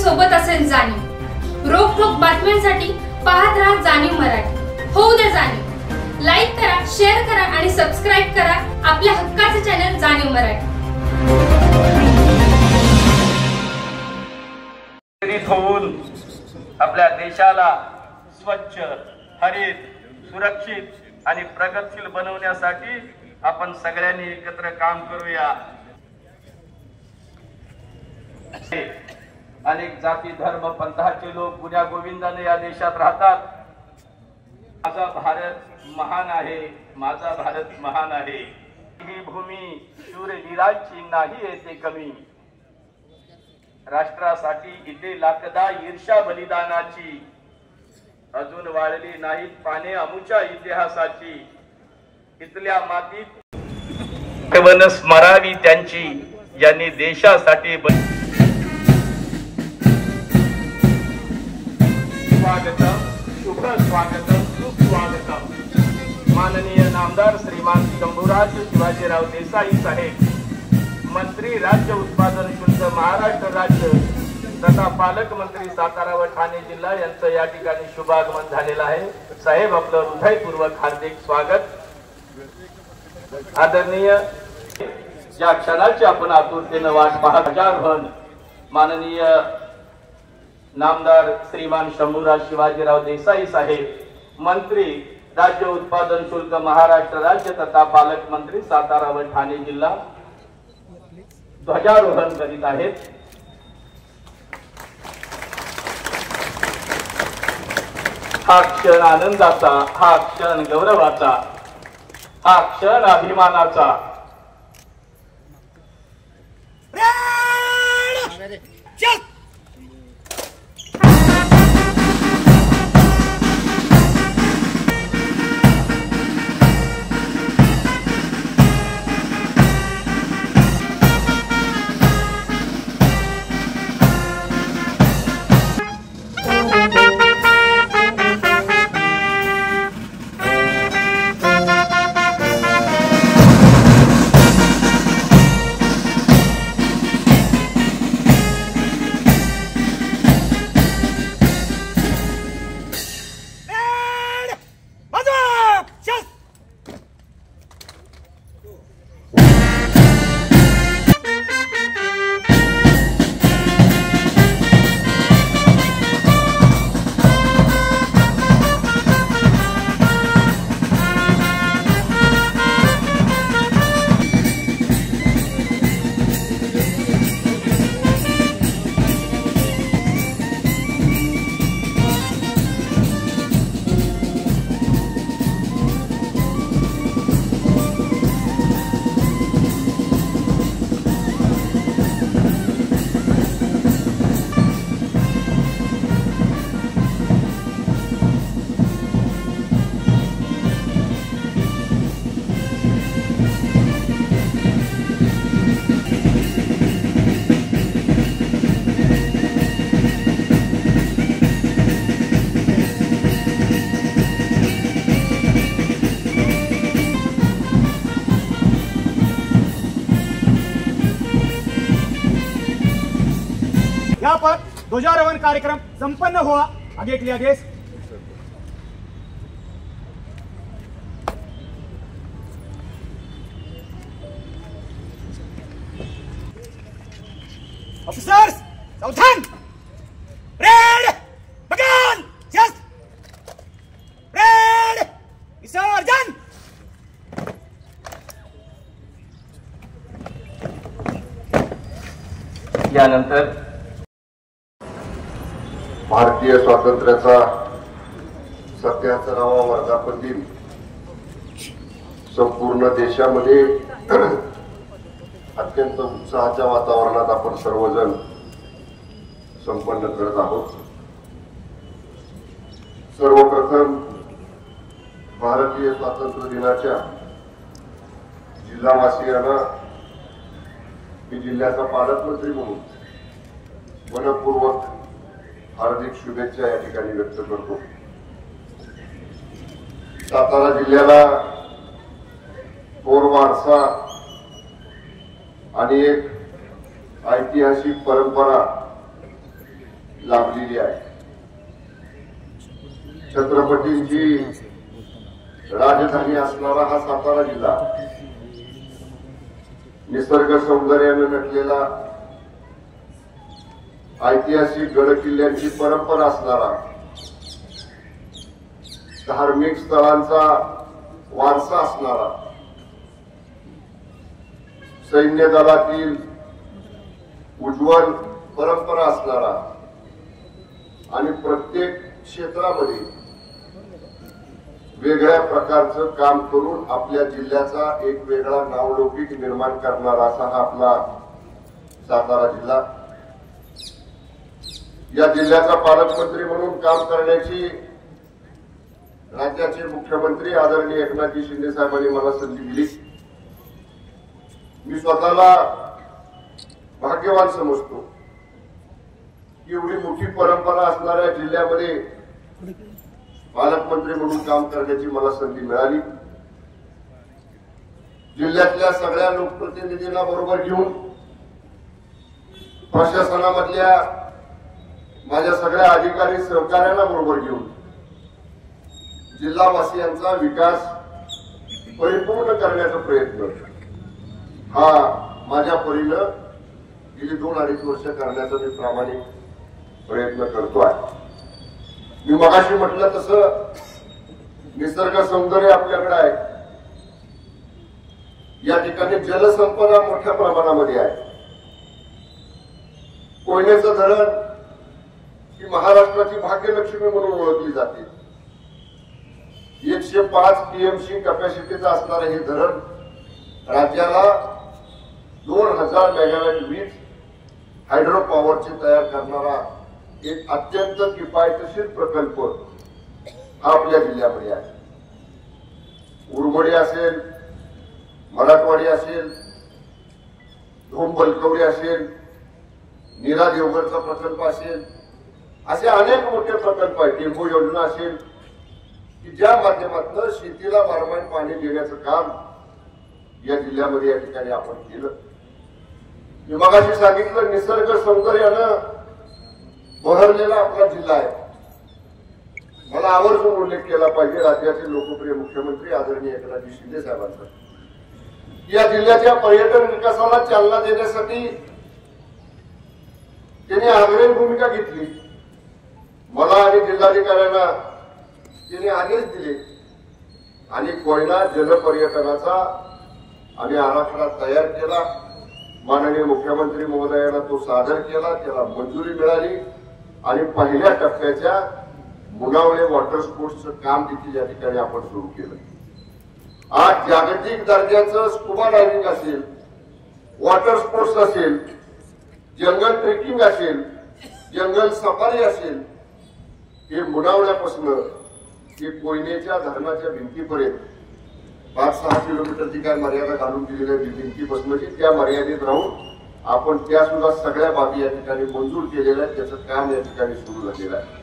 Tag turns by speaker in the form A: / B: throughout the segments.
A: सोबत असेल जाणीव। रोखोक बातम्यांसाठी पाहत राहा जाणीव मराठी। होऊ दे जाणीव। लाईक करा, शेअर करा आणि सबस्क्राइब करा आपल्या हक्काचे चॅनल जाणीव मराठी।
B: होऊन आपल्या देशाला स्वच्छ, हरित, सुरक्षित आणि प्रगतशील बनवण्यासाठी आपण सगळ्यांनी एकत्र काम करूया। अनेक जाती धर्म पंथाचे लोक गुण्या गोविंदाने या देशात राहतात। माझा भारत महान आहे, माझा भारत महान आहे। ही भूमी शूरवीरांची नाही येते कमी। राष्ट्रासाठी इथे लाखदा ईर्षा बलिदानाची अजून वाळली नाहीत पाने अमुच्या इतिहासाची। इथल्या मातीत आठवण स्मरावी त्यांची ज्यांनी देशासाठी स्वागतम, शुभ स्वागतम, सुस्वागतम। माननीय नामदार श्रीमान शंभूराज शिवाजीराव देसाई साहेब, मंत्री राज्य उत्पादन शुल्क महाराष्ट्र राज्य तथा पालकमंत्री सातारा व ठाणे जिल्हा यांचं या ठिकाणी शुभागमन झालेलं आहे। साहेब आपलं हृदयपूर्वक हार्दिक स्वागत। आदरणीय, ज्या क्षणाची आपण आतुरतेने वाट पाहत आहोत, माननीय नामदार श्रीमान शंभूराज शिवाजीराव देसाई साहेब, मंत्री राज्य उत्पादन शुल्क महाराष्ट्र राज्य तथा पालकमंत्री सातारा व ठाणे जिल्हा ध्वजारोहण करीत आहेत। हा क्षण आनंदाचा, हा क्षण गौरवाचा, हा क्षण अभिमानाचा।
C: यहाँ पर ध्वजारोहण कार्यक्रम संपन्न हुआ। आगे के लिए आदेश। ऑफिसर्स सावधान, रेड बगान, यस रेड विसर्जन।
B: यानंतर
D: भारतीय स्वातंत्र्याचा 77वा वर्धापन दिन संपूर्ण देशामध्ये अत्यंत उत्साहाच्या वातावरणात आपण सर्वजण संपन्न करत आहोत। सर्वप्रथम भारतीय स्वातंत्र्य दिनाच्या जिल्हावासियांना मी जिल्ह्याचा पालकमंत्री म्हणून मनपूर्वक हार्दिक शुभेच्छा या ठिकाणी व्यक्त करतो। सातारा जिल्ह्याला थोर वारसा आणि एक ऐतिहासिक परंपरा लाभलेली आहे. छत्रपतींची राजधानी असणारा हा सातारा जिल्हा, निसर्ग सौंदर्याने नटलेला, ऐतिहासिक गड किल्ल्यांची परंपरा असणारा, धार्मिक स्थळांचा वारसा असणारा, सैन्य दलातील उज्ज्वल परंपरा असणारा आणि प्रत्येक क्षेत्रामध्ये वेगळ्या प्रकारचं काम करून आपल्या जिल्ह्याचा एक वेगळा नावलौकिक निर्माण करणारा असा हा आपला सातारा जिल्हा. या जिल्ह्याचा पालकमंत्री म्हणून काम करण्याची राज्याचे मुख्यमंत्री आदरणीय एकनाथजी शिंदे साहेबांनी मला संधी दिली. मी स्वतःला भाग्यवान समजतो. एवढी मोठी परंपरा असणाऱ्या जिल्ह्यामध्ये पालकमंत्री म्हणून काम करण्याची मला संधी मिळाली. जिल्ह्यातल्या सगळ्या लोकप्रतिनिधींना बरोबर घेऊन, प्रशासनामधल्या माझ्या सगळ्या अधिकारी सहकार्यांना बरोबर घेऊन जिल्हावासियांचा विकास परिपूर्ण करण्याचा प्रयत्न हा माझ्या परीनं गेली 2-2.5 वर्ष करण्याचा मी प्रामाणिक प्रयत्न करतो आहे. मी मगाशी म्हटलं तसं निसर्ग सौंदर्य आपल्याकडे आहे. या ठिकाणी जलसंपदा मोठ्या प्रमाणामध्ये आहे. कोयनेचं धरण ही महाराष्ट्राची भाग्यलक्ष्मी म्हणून ओळखली जाते. 105 टीएमसी कॅपॅसिटीचं असणारे हे धरण राज्याला 2000 मेगावॅट वीज हायड्रो पॉवरची तयार करणारा एक अत्यंत किफायतशीर प्रकल्प हा आपल्या जिल्ह्यामध्ये आहे. उरमडी असेल, मराठवाडी असेल, धोम बलकवडी असेल, नीरा देवगडचा प्रकल्प असेल, असे अनेक मोठे प्रकल्प आहेत. टेंबू योजना असेल की ज्या माध्यमातून शेतीला बारमाही पाणी देण्याचं काम या जिल्ह्यामध्ये या ठिकाणी आपण केलं. मी मगाशी सांगितलं निसर्ग सौंदर्यानं बहरलेला आपला जिल्हा आहे. मला आवर्जून उल्लेख केला पाहिजे राज्याचे लोकप्रिय मुख्यमंत्री आदरणीय एकनाथजी शिंदे साहेबांचा. या जिल्ह्याच्या पर्यटन विकासाला चालना देण्यासाठी त्यांनी अग्रणी भूमिका घेतली. मला आणि जिल्हाधिकाऱ्यांना त्यांनी आदेश दिले आणि कोयना जलपर्यटनाचा आम्ही आराखडा तयार केला. माननीय मुख्यमंत्री महोदयांना तो सादर केला, त्याला मंजुरी मिळाली आणि पहिल्या टप्प्याच्या मुनावळे वॉटर स्पोर्ट्सचं काम देखील या ठिकाणी आपण सुरू केलं. आज जागतिक दर्जाचं स्कुबा डायव्हिंग असेल, वॉटर स्पोर्ट्स असेल, जंगल ट्रेकिंग असेल, जंगल सफारी असेल, हे मुनावळ्यापासून ते कोयनेच्या धरणाच्या भिंतीपर्यंत 5-6 किलोमीटरची काय मर्यादा घालून दिलेल्या भिंतीपासून त्या मर्यादेत राहून आपण त्या सुद्धा सगळ्या बाबी या ठिकाणी मंजूर केलेल्या आहेत. त्याचं काम या ठिकाणी सुरू झालेलं आहे.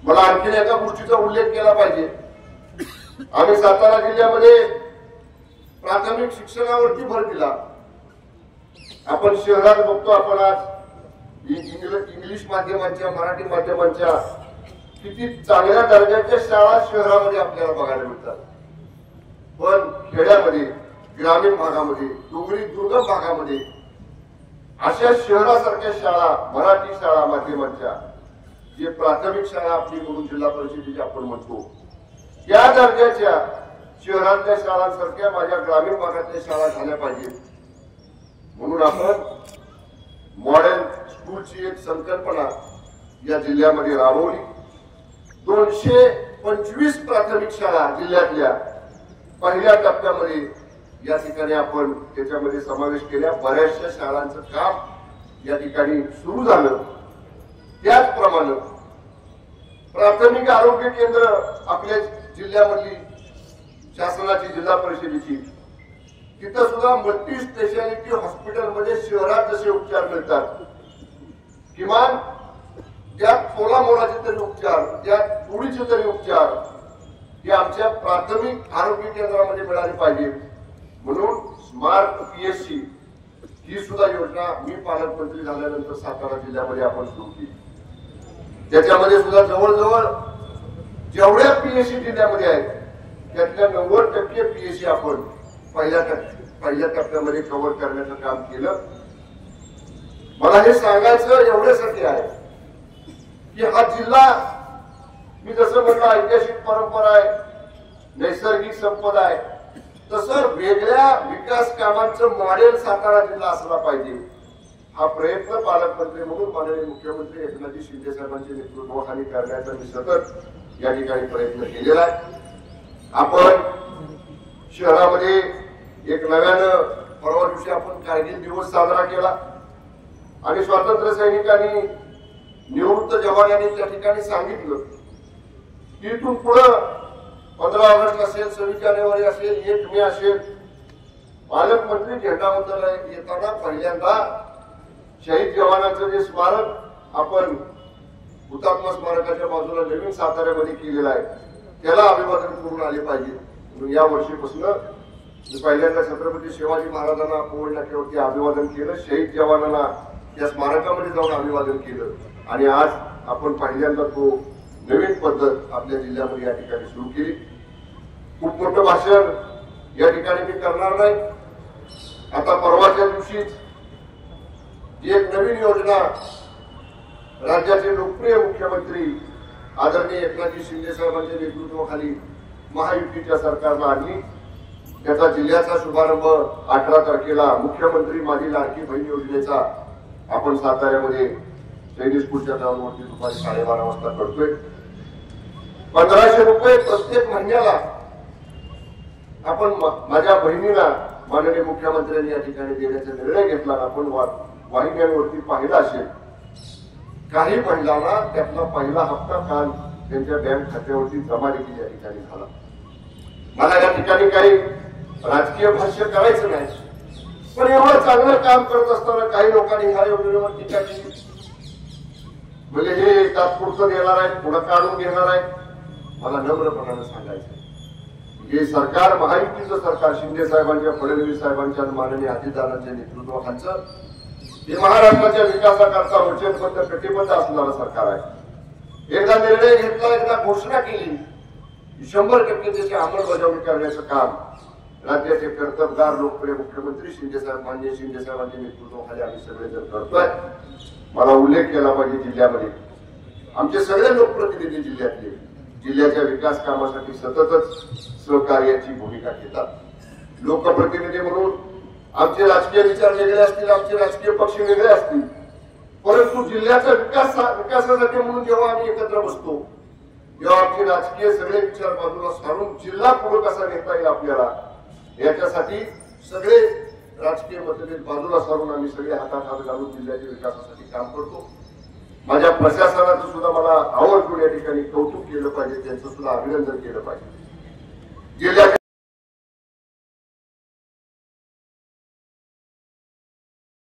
D: मला आणखीन एका गोष्टीचा उल्लेख केला पाहिजे. आम्ही सातारा जिल्ह्यामध्ये प्राथमिक शिक्षणावरती भर दिला. आपण शहरात बघतो, आपण आज इंग्लिश माध्यमांच्या, मराठी माध्यमांच्या किती चांगल्या दर्जाच्या शाळा शहरामध्ये आपल्याला बघायला मिळतात. पण खेड्यामध्ये, ग्रामीण भागामध्ये, डोंगरी दुर्गम भागामध्ये अशा शहरासारख्या शाळा, मराठी शाळा माध्यमांच्या, जे प्राथमिक शाळा आपली म्हणून जिल्हा परिषदेची आपण म्हणतो, त्या दर्जाच्या शहरातल्या शाळांसारख्या माझ्या ग्रामीण भागातल्या शाळा झाल्या पाहिजेत. म्हणून आपण मॉडेल स्कूलची एक संकल्पना या जिल्ह्यामध्ये राबवली. 225 प्राथमिक शाळा जिल्ह्यातल्या पहिल्या टप्प्यामध्ये या ठिकाणी आपण त्याच्यामध्ये समावेश केल्या. बऱ्याचशा शाळांचं काम या ठिकाणी सुरू झालं. त्याचप्रमाणे प्राथमिक आरोग्य केंद्र आपल्या जिल्ह्यामधली शासनाची, जिल्हा परिषदेची, तिथं सुद्धा मल्टी स्पेशालिटी हॉस्पिटलमध्ये शहरात जसे उपचार मिळतात, किमान त्यात मोलाचे तरी उपचार, त्यात थोडीचे तरी उपचार हे आमच्या प्राथमिक आरोग्य केंद्रामध्ये मिळाले पाहिजे. म्हणून स्मार्ट पीएचसी ही सुद्धा योजना मी पालकमंत्री झाल्यानंतर सातारा जिल्ह्यामध्ये आपण सुरू केली. त्याच्यामध्ये सुद्धा जवळजवळ जेवढ्या पीएससी जिल्ह्यामध्ये आहेत त्यातल्या 90% पीएससी आपण पहिल्या टप्प्यामध्ये कव्हर करण्याचं काम केलं. मला हे सांगायचं एवढ्यासाठी आहे की हा जिल्हा मी जसं म्हटलं ऐतिहासिक परंपरा आहे, नैसर्गिक संपदा आहे, तसं वेगळ्या विकास कामांचं मॉडेल सातारा जिल्हा असला पाहिजे हा प्रयत्न पालकमंत्री म्हणून माननीय मुख्यमंत्री एकनाथजी शिंदे साहेबांच्या नेतृत्वाखाली करण्याचा मी सतत या ठिकाणी प्रयत्न केलेला आहे. आपण शहरामध्ये एक नव्यानं परवा दिवशी आपण कारगिल दिवस साजरा केला आणि स्वातंत्र्य सैनिकांनी निवृत्त जवानांनी त्या ठिकाणी सांगितलं की इथून पुढं 15 ऑगस्ट असेल, 26 जानेवारी असेल, 1 मे असेल, पालकमंत्री झेंडावंदनाला येताना पहिल्यांदा शहीद जवानांचं जे स्मारक आपण हुतात्मा स्मारकाच्या बाजूला नवीन साताऱ्यामध्ये केलेलं आहे त्याला अभिवादन करून आले पाहिजे. म्हणून या वर्षीपासून मी पहिल्यांदा छत्रपती शिवाजी महाराजांना पोळ नाक्यावरती अभिवादन केलं, शहीद जवानांना त्या स्मारकामध्ये जाऊन अभिवादन केलं आणि आज आपण पहिल्यांदा तो नवीन पद्धत आपल्या जिल्ह्यामध्ये या ठिकाणी सुरू केली. खूप मोठं भाषण या ठिकाणी मी करणार नाही. आता परवाच्या दिवशीच जी एक नवीन योजना राज्याचे लोकप्रिय मुख्यमंत्री आदरणीय एकनाथजी शिंदे साहेबांच्या नेतृत्वाखाली महायुतीच्या सरकारनं आणली त्याचा जिल्ह्याचा शुभारंभ 18 तारखेला मुख्यमंत्री माझी लाडकी बहीण योजनेचा आपण साताऱ्यामध्ये सैनिक स्कूलच्या ग्राउंडवरती दुपारी 12:30 वाजता करतोय. 1500 रुपये प्रत्येक महिन्याला आपण माझ्या बहिणीला माननीय मुख्यमंत्र्यांनी या ठिकाणी देण्याचा निर्णय घेतला. आपण वाहिन्यांवरती पाहिला असेल काही महिलांना त्यातला पहिला हप्ता काल त्यांच्या बँक खात्यावरती जमा देखील या ठिकाणी झाला. मला या ठिकाणी काही राजकीय भाष्य करायचं नाही, पण एवढं चांगलं काम करत असताना काही लोकांनी ह्या योजनेवर टीका केली. म्हणजे हे तात्पुरतं देणार आहे, पुढं काढून घेणार आहे. मला नम्रपणानं सांगायचं हे सरकार महायुतीचं सरकार शिंदे साहेबांच्या, फडणवीस साहेबांच्या, माननीय अजितदादांच्या नेतृत्वाखालचं हे महाराष्ट्राच्या विकासाकरता वचनबद्ध कटिबद्ध असणारं सरकार आहे. एकदा निर्णय घेतला, एकदा घोषणा केली 100% त्याची अंमलबजावणी करण्याचं काम राज्याचे कर्तबगार लोकप्रिय मुख्यमंत्री शिंदे साहेब, माननीय शिंदे साहेबांच्या नेतृत्वाखाली आम्ही सगळेजण करतोय. मला उल्लेख केला पाहिजे जिल्ह्यामध्ये आमचे सगळे लोकप्रतिनिधी जिल्ह्यातले जिल्ह्याच्या विकास कामासाठी सततच सहकार्याची भूमिका घेतात. लोकप्रतिनिधी म्हणून आमचे राजकीय विचार वेगळे असतील, आमचे राजकीय पक्ष वेगळे असतील, परंतु जिल्ह्याचा विकासासाठी म्हणून जेव्हा आम्ही एकत्र बसतो तेव्हा आमचे राजकीय सगळे विचार बाजूला सारून जिल्हा पुढे कसा नेता येईल आपल्याला याच्यासाठी सगळे राजकीय मतभेद बाजूला सारून आम्ही सगळे हातात हात घालून जिल्ह्याच्या विकासासाठी काम करतो. माझ्या प्रशासनाचं सुद्धा मला आवर्जून या ठिकाणी कौतुक केलं पाहिजे, त्यांचं सुद्धा अभिनंदन केलं पाहिजे. जिल्ह्यात